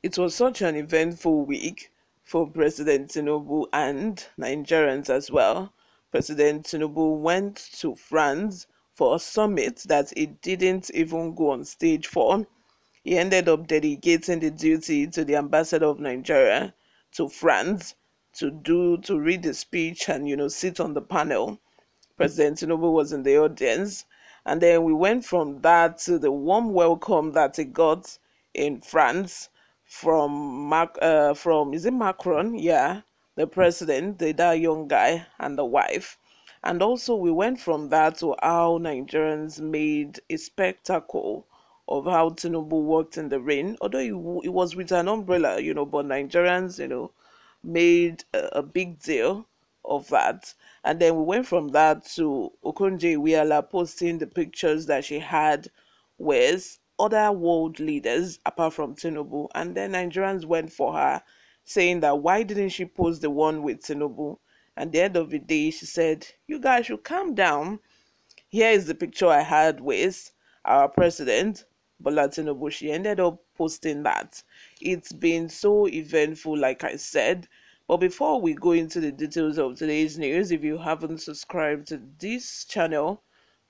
It was such an eventful week for President Tinubu and Nigerians as well. President Tinubu went to France for a summit that he didn't even go on stage for. He ended up delegating the duty to the ambassador of Nigeria to France to read the speech and sit on the panel. President Tinubu was in the audience, and then we went from that to the warm welcome that he got in France from is it Macron? Yeah, the president, that young guy, and the wife. And also we went from that to how Nigerians made a spectacle of how Tinubu walked in the rain. Although it was with an umbrella, but Nigerians, made a big deal of that. And then we went from that to Okonjo Iweala posting the pictures that she had with other world leaders apart from Tinubu. And then Nigerians went for her, saying that why didn't she post the one with Tinubu? At the end of the day, she said, "You guys should calm down. Here is the picture I had with our president, Bola Tinubu." She ended up posting that. It's been so eventful, like I said. But before we go into the details of today's news, if you haven't subscribed to this channel,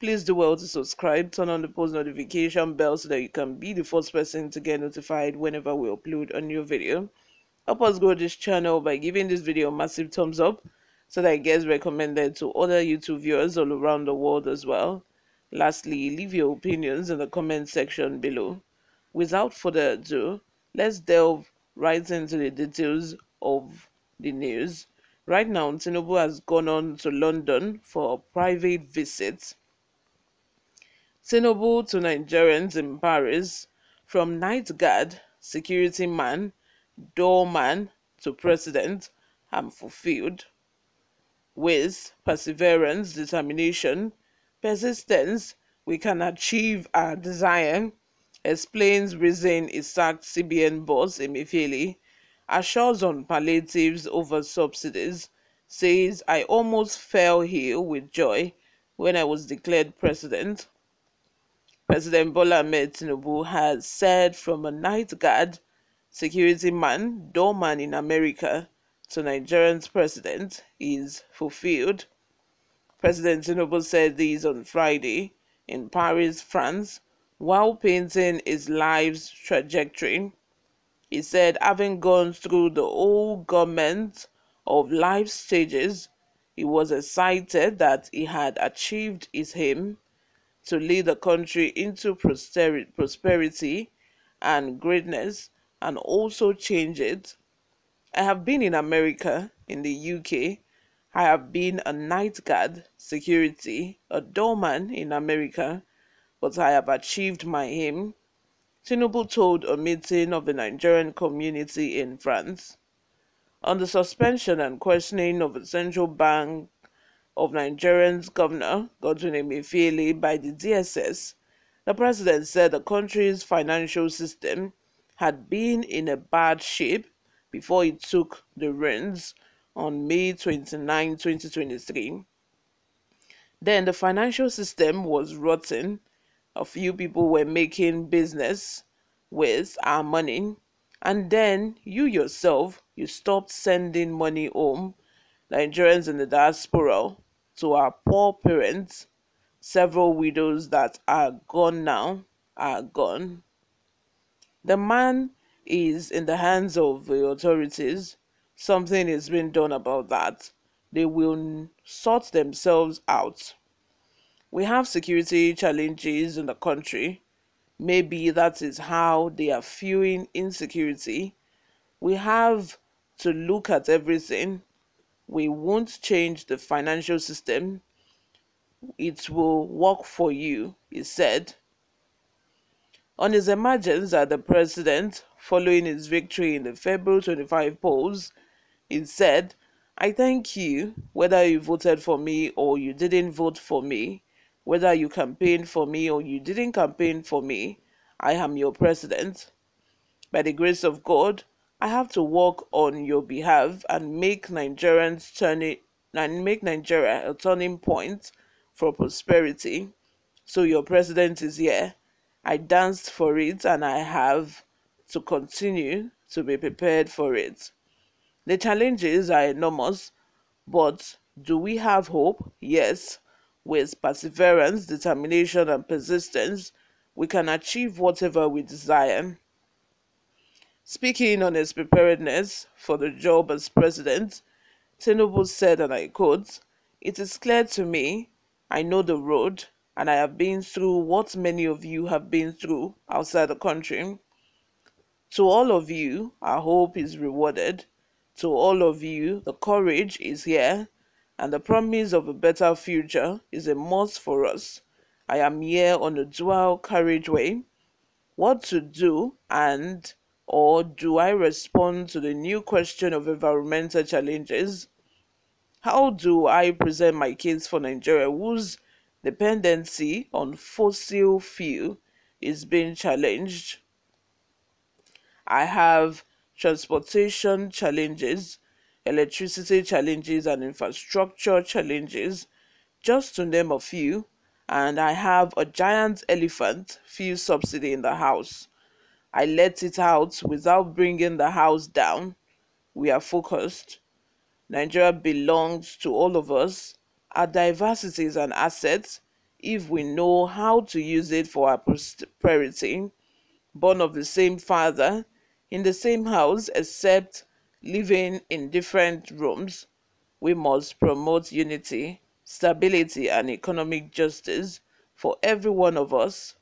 please do well to subscribe, turn on the post notification bell so that you can be the first person to get notified whenever we upload a new video. Help us grow this channel by giving this video a massive thumbs up so that it gets recommended to other YouTube viewers all around the world as well. Lastly, leave your opinions in the comment section below. Without further ado, let's delve right into the details of the news. Right now, Tinubu has gone on to London for a private visit. Tinubu to Nigerians in Paris, from night guard, security man, doorman to president, I'm fulfilled. With perseverance, determination, persistence, we can achieve our desire, explains reason he sacked CBN boss Emefiele, assures on palliatives over subsidies, says I almost fell ill with joy when I was declared president. President Bola Ahmed Tinubu has said from a night guard, security man, doorman in America to Nigerian's president is fulfilled. President Tinubu said this on Friday in Paris, France, while painting his life's trajectory. He said, having gone through the whole gamut of life stages, he was excited that he had achieved his aim to lead the country into prosperity and greatness and also change it. I have been in America, in the UK. I have been a night guard, security, a doorman in America, but I have achieved my aim, Tinubu told a meeting of the Nigerian community in France. On the suspension and questioning of the Central Bank of Nigeria's Governor, Godwin Emefiele, by the DSS, the president said the country's financial system had been in a bad shape before he took the reins on May 29, 2023. Then the financial system was rotten. A few people were making business with our money. And then you yourself, you stopped sending money home. Nigerians in the diaspora, to our poor parents. Several widows that are gone now are gone. The man is in the hands of the authorities. Something is being done about that. They will sort themselves out. We have security challenges in the country. Maybe that is how they are fueling insecurity. We have to look at everything. We won't change the financial system. It will work for you, he said. On his emergence as the president, following his victory in the February 25 polls, he said, I thank you, whether you voted for me or you didn't vote for me, whether you campaigned for me or you didn't campaign for me, I am your president. By the grace of God, I have to work on your behalf and make Nigeria a turning point for prosperity. So your president is here. I danced for it and I have to continue to be prepared for it. The challenges are enormous, but do we have hope? Yes. With perseverance, determination, and persistence, we can achieve whatever we desire. Speaking on his preparedness for the job as president, Tinubu said, and I quote, "It is clear to me, I know the road, and I have been through what many of you have been through outside the country. To all of you, our hope is rewarded. To all of you, the courage is here, and the promise of a better future is a must for us. I am here on a dual carriageway. What to do, and or do I respond to the new question of environmental challenges? How do I present my case for Nigeria, whose dependency on fossil fuel is being challenged? I have transportation challenges, electricity challenges, and infrastructure challenges, just to name a few, and I have a giant elephant fuel subsidy in the house. I let it out without bringing the house down. We are focused. Nigeria belongs to all of us. Our diversity is an asset if we know how to use it for our prosperity. Born of the same father, in the same house, except living in different rooms, we must promote unity, stability, and economic justice for every one of us.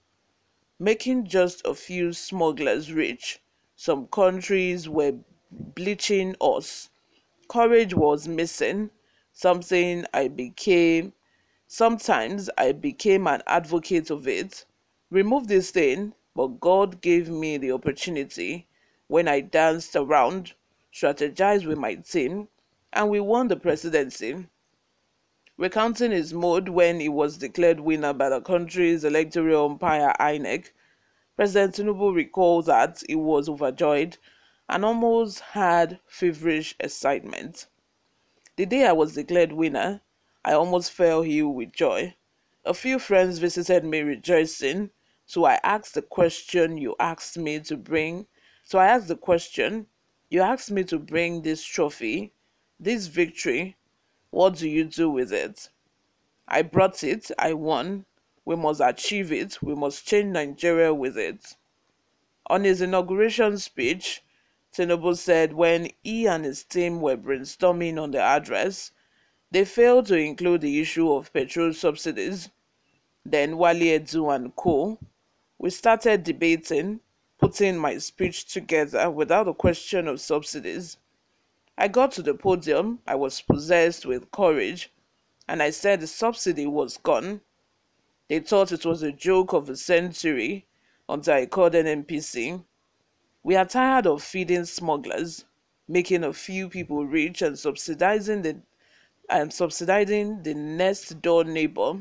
Making just a few smugglers rich, some countries were bleaching us. Courage was missing, something I became sometimes I became an advocate of it. Remove this thing, but God gave me the opportunity when I danced around, strategized with my team, and we won the presidency. Recounting his mood when he was declared winner by the country's electoral umpire INEC, President Tinubu recalled that he was overjoyed and almost had feverish excitement. The day I was declared winner, I almost fell ill with joy. A few friends visited me rejoicing, so I asked the question you asked me to bring. So I asked the question, you asked me to bring this trophy, this victory, what do you do with it? I brought it, I won. We must achieve it, we must change Nigeria with it. On his inauguration speech, Tinubu said when he and his team were brainstorming on the address, they failed to include the issue of petrol subsidies. Then Wale Edu and co. We started debating, putting my speech together without a question of subsidies. I got to the podium, I was possessed with courage, and I said the subsidy was gone. They thought it was a joke of the century until I called an NPC. We are tired of feeding smugglers, making a few people rich and subsidizing the next door neighbor.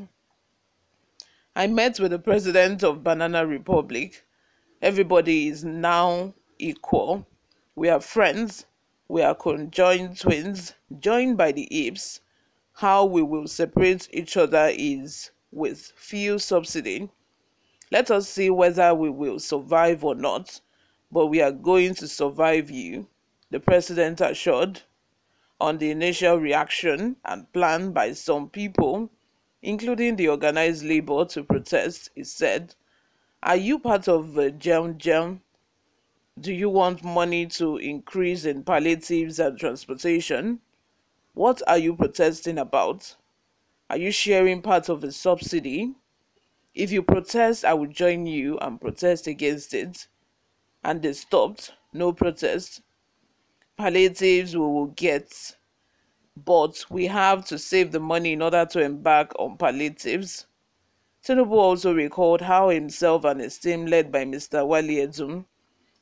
I met with the president of Banana Republic. Everybody is now equal. We are friends. We are conjoined twins, joined by the hips. How we will separate each other is with fuel subsidy. Let us see whether we will survive or not, but we are going to survive you, the president assured. On the initial reaction and plan by some people, including the organized labor to protest, he said, "Are you part of the Jam Jam? Do you want money to increase in palliatives and transportation? What are you protesting about? Are you sharing part of the subsidy? If you protest, I will join you and protest against it." And they stopped. No protest. Palliatives we will get, but we have to save the money in order to embark on palliatives. Tinubu also recalled how himself and his team, led by Mr. Wale Edu,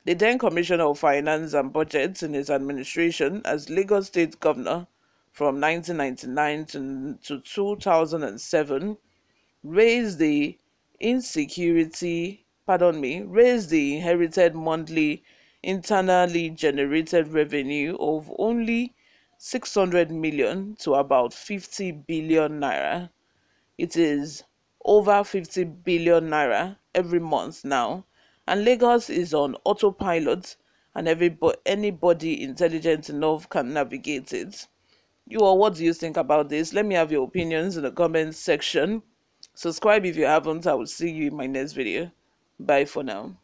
the then Commissioner of Finance and Budget in his administration as Lagos State Governor from 1999 to 2007, raised the inherited monthly internally generated revenue of only 600 million to about 50 billion naira. It is over 50 billion naira every month now, and Lagos is on autopilot, and anybody intelligent enough can navigate it. You all, what do you think about this? Let me have your opinions in the comments section. Subscribe if you haven't. I will see you in my next video. Bye for now.